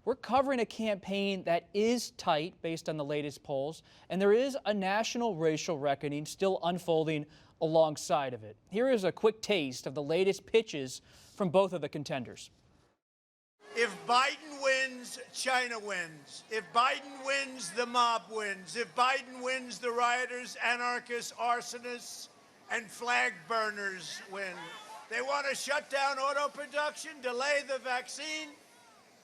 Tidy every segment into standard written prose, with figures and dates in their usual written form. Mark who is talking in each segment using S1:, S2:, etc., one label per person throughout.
S1: we're covering a campaign that is tight based on the latest polls, and there is a national racial reckoning still unfolding alongside of it. Here is a quick taste of the latest pitches from both of the contenders.
S2: If Biden wins, China wins. If Biden wins, the mob wins. If Biden wins, the rioters, anarchists, arsonists, and flag burners win. They want to shut down auto production, delay the vaccine.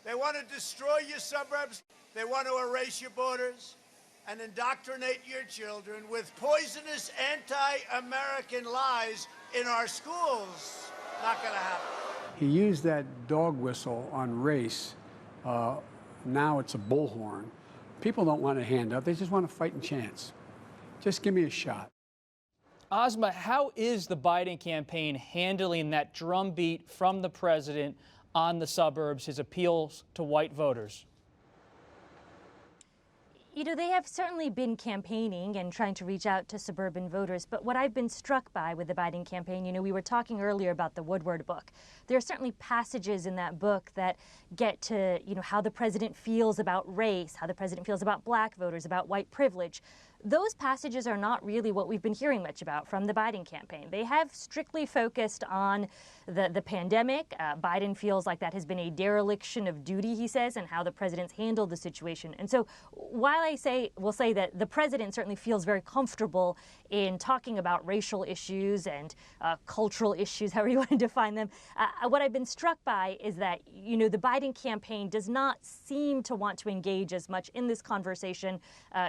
S2: They want to destroy your suburbs. They want to erase your borders and indoctrinate your children with poisonous anti-American lies in our schools. Not going to happen.
S3: He used that dog whistle on race. Now it's a bullhorn. People don't want a handout. They just want a fighting chance. Just give me a shot.
S1: Asma, how is the Biden campaign handling that drumbeat from the president on the suburbs, his appeals to white voters?
S4: You know, they have certainly been campaigning and trying to reach out to suburban voters. But what I've been struck by with the Biden campaign, you know, we were talking earlier about the Woodward book. There are certainly passages in that book that get to, you know, how the president feels about race, how the president feels about black voters, about white privilege. Those passages are not really what we've been hearing much about from the Biden campaign. They have strictly focused on the pandemic. Biden feels like that has been a dereliction of duty, he says, and how the president's handled the situation. And so while we'll say that the president certainly feels very comfortable in talking about racial issues and cultural issues, however you want to define them, what I've been struck by is that, you know, the Biden campaign does not seem to want to engage as much in this conversation.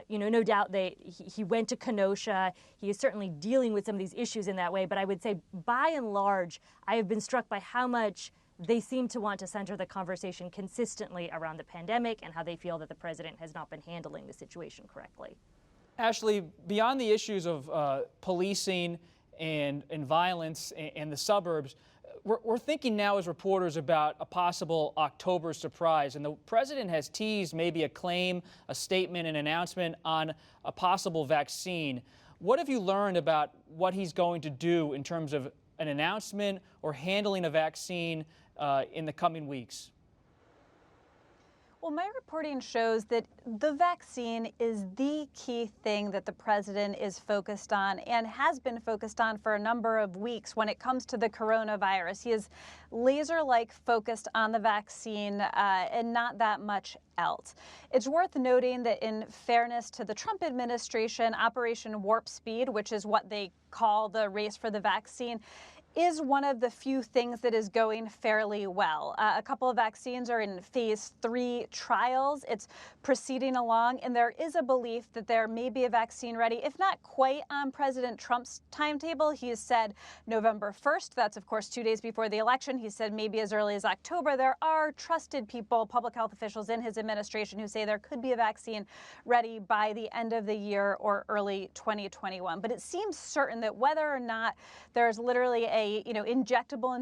S4: You know, no doubt he went to Kenosha. He is certainly dealing with some of these issues in that way. But I would say, by and large, I have been struck by how much they seem to want to center the conversation consistently around the pandemic and how they feel that the president has not been handling the situation correctly.
S1: Ashley, beyond the issues of policing and violence and the suburbs, we're thinking now as reporters about a possible October surprise. And the president has teased maybe a claim, a statement, an announcement on a possible vaccine. What have you learned about what he's going to do in terms of an announcement or handling a vaccine in the coming weeks?
S5: Well, my reporting shows that the vaccine is the key thing that the president is focused on and has been focused on for a number of weeks when it comes to the coronavirus. He is laser-like focused on the vaccine and not that much else. It's worth noting that in fairness to the Trump administration, Operation Warp Speed, which is what they call the race for the vaccine, is one of the few things that is going fairly well. A couple of vaccines are in phase 3 trials. It's proceeding along, and there is a belief that there may be a vaccine ready, if not quite on President Trump's timetable. He has said November 1st. That's, of course, 2 days before the election. He said maybe as early as October. There are trusted people, public health officials in his administration who say there could be a vaccine ready by the end of the year or early 2021. But it seems certain that whether or not there's literally a injectable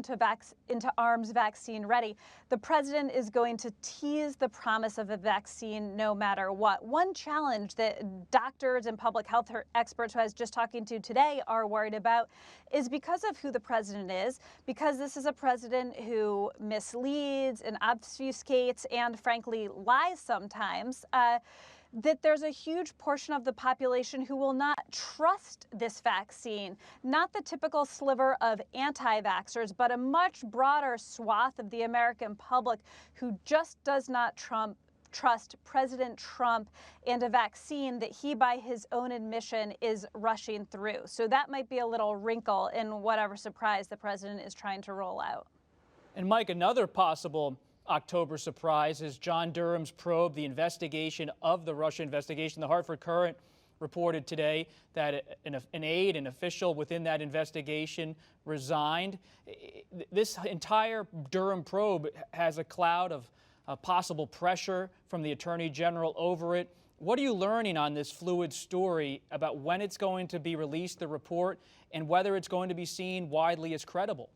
S5: into arms vaccine ready, the president is going to tease the promise of a vaccine no matter what. One challenge that doctors and public health experts who I was just talking to today are worried about is because of who the president is, because this is a president who misleads and obfuscates and frankly lies sometimes, that there's a huge portion of the population who will not trust this vaccine. Not the typical sliver of anti-vaxxers, but a much broader swath of the American public who just does not trust President Trump and a vaccine that he, by his own admission, is rushing through. So that might be a little wrinkle in whatever surprise the president is trying to roll out. And
S1: Mike, another possible October surprise is John Durham's probe, the investigation of the Russia investigation. The Hartford Courant reported today that an aide, an official within that investigation, resigned. This entire Durham probe has a cloud of possible pressure from the Attorney General over it. What are you learning on this fluid story about when it's going to be released, the report, and whether it's going to be seen widely as credible?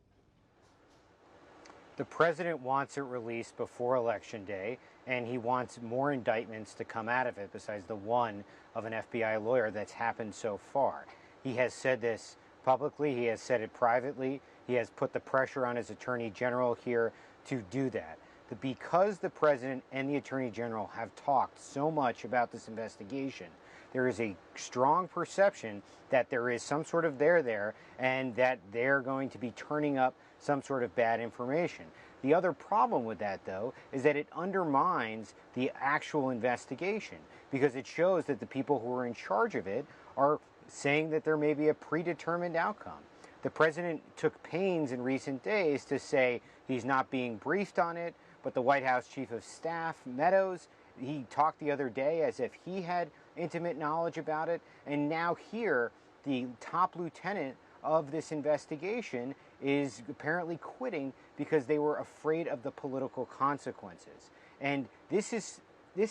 S6: The president wants it released before Election Day, and he wants more indictments to come out of it besides the one of an FBI lawyer that's happened so far. He has said this publicly. He has said it privately. He has put the pressure on his attorney general here to do that. that because the president and the attorney general have talked so much about this investigation, there is a strong perception that there is some sort of there and that they're going to be turning up some sort of bad information. The other problem with that, though, is that it undermines the actual investigation because it shows that the people who are in charge of it are saying that there may be a predetermined outcome. The president took pains in recent days to say he's not being briefed on it, but the White House Chief of Staff, Meadows, he talked the other day as if he had intimate knowledge about it, and now here, the top lieutenant of this investigation is apparently quitting because they were afraid of the political consequences. And this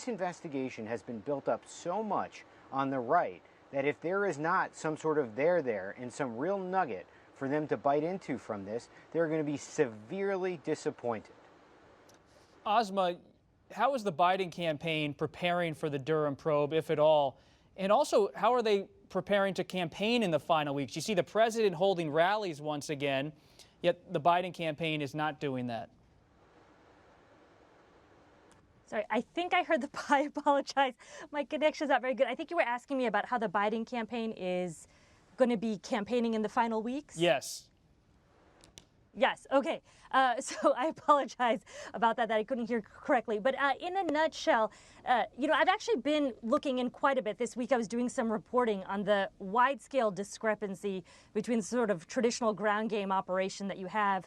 S6: investigation has been built up so much on the right that if there is not some sort of there and some real nugget for them to bite into from this, they're going to be severely disappointed.
S1: Ozma, how is the Biden campaign preparing for the Durham probe, if at all? And also, how are they preparing to campaign in the final weeks? You see the president holding rallies once again, yet the Biden campaign is not doing that.
S4: Sorry, I think I heard I apologize. My connection's not very good. I think you were asking me about how the Biden campaign is going to be campaigning in the final weeks?
S1: Yes.
S4: Yes, okay. So I apologize about that I couldn't hear correctly. But in a nutshell, I've actually been looking in quite a bit. This week I was doing some reporting on the wide-scale discrepancy between sort of traditional ground game operation that you have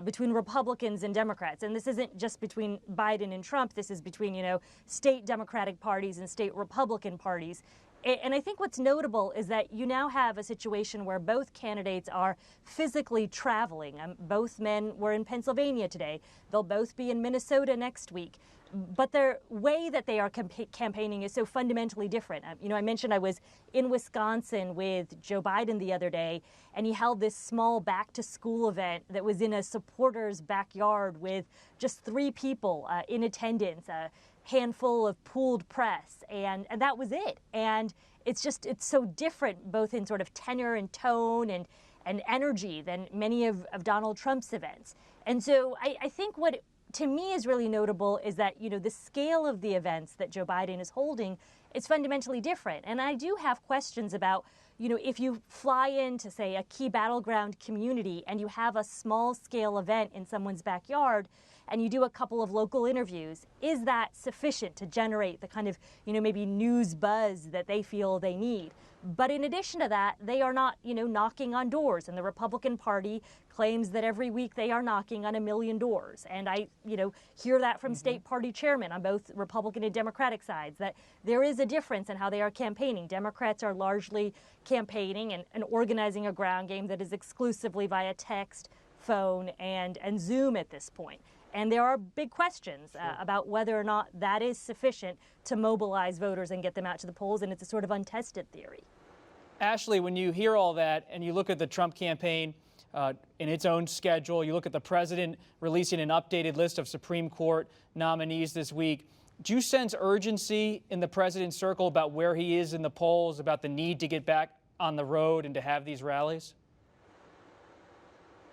S4: between Republicans and Democrats. And this isn't just between Biden and Trump. This is between, state Democratic parties and state Republican parties. And I think what's notable is that you now have a situation where both candidates are physically traveling. Both men were in Pennsylvania today. They'll both be in Minnesota next week. But their way that they are campaigning is so fundamentally different. I mentioned I was in Wisconsin with Joe Biden the other day, and he held this small back-to-school event that was in a supporter's backyard with just 3 people in attendance. Handful of pooled press, and that was it. And it's so different, both in sort of tenor and tone and energy than many of Donald Trump's events. And so I think what to me is really notable is that, the scale of the events that Joe Biden is holding is fundamentally different. And I do have questions about, if you fly into, say, a key battleground community and you have a small scale event in someone's backyard, and you do a couple of local interviews, is that sufficient to generate the kind of, maybe news buzz that they feel they need? But in addition to that, they are not, knocking on doors. And the Republican Party claims that every week they are knocking on 1 million doors. And I, hear that from state party chairmen on both Republican and Democratic sides, that there is a difference in how they are campaigning. Democrats are largely campaigning and organizing a ground game that is exclusively via text, phone, and Zoom at this point. And there are big questions about whether or not that is sufficient to mobilize voters and get them out to the polls, and it's a sort of untested theory.
S1: Ashley, when you hear all that and you look at the Trump campaign in its own schedule, you look at the president releasing an updated list of Supreme Court nominees this week, do you sense urgency in the president's circle about where he is in the polls, about the need to get back on the road and to have these rallies?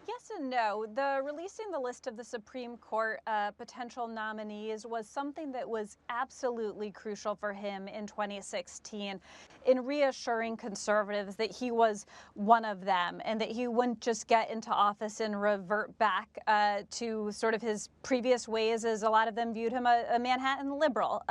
S5: Yes and no. Releasing the list of the Supreme Court potential nominees was something that was absolutely crucial for him in 2016 in reassuring conservatives that he was one of them and that he wouldn't just get into office and revert back to sort of his previous ways, as a lot of them viewed him a Manhattan liberal.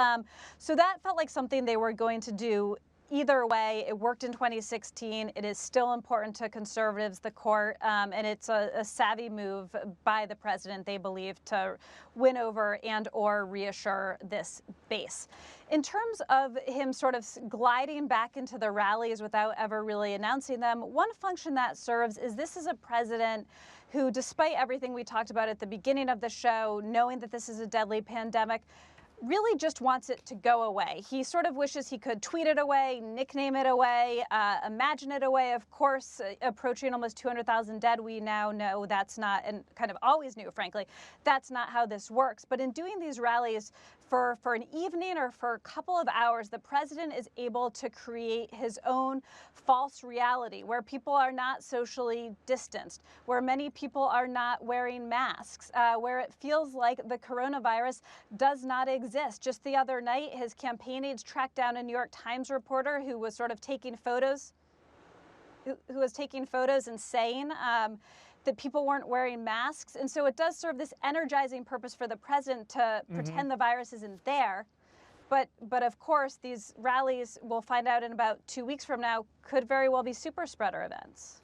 S5: So that felt like something they were going to do. Either way, it worked in 2016. It is still important to conservatives, the court, and it's a savvy move by the president, they believe, to win over and or reassure this base. In terms of him sort of gliding back into the rallies without ever really announcing them, one function that serves is this is a president who, despite everything we talked about at the beginning of the show, knowing that this is a deadly pandemic, really just wants it to go away. He sort of wishes he could tweet it away, nickname it away, imagine it away. Of course, approaching almost 200,000 dead, we now know that's not, and kind of always knew, frankly, that's not how this works. But in doing these rallies for an evening or for a couple of hours, the president is able to create his own false reality where people are not socially distanced, where many people are not wearing masks, where it feels like the coronavirus does not exist. Just the other night, his campaign aides tracked down a New York Times reporter who was sort of taking photos, and saying that people weren't wearing masks. And so it does serve this energizing purpose for the president to pretend the virus isn't there. But of course, these rallies, we'll find out in about 2 weeks from now, could very well be super spreader events.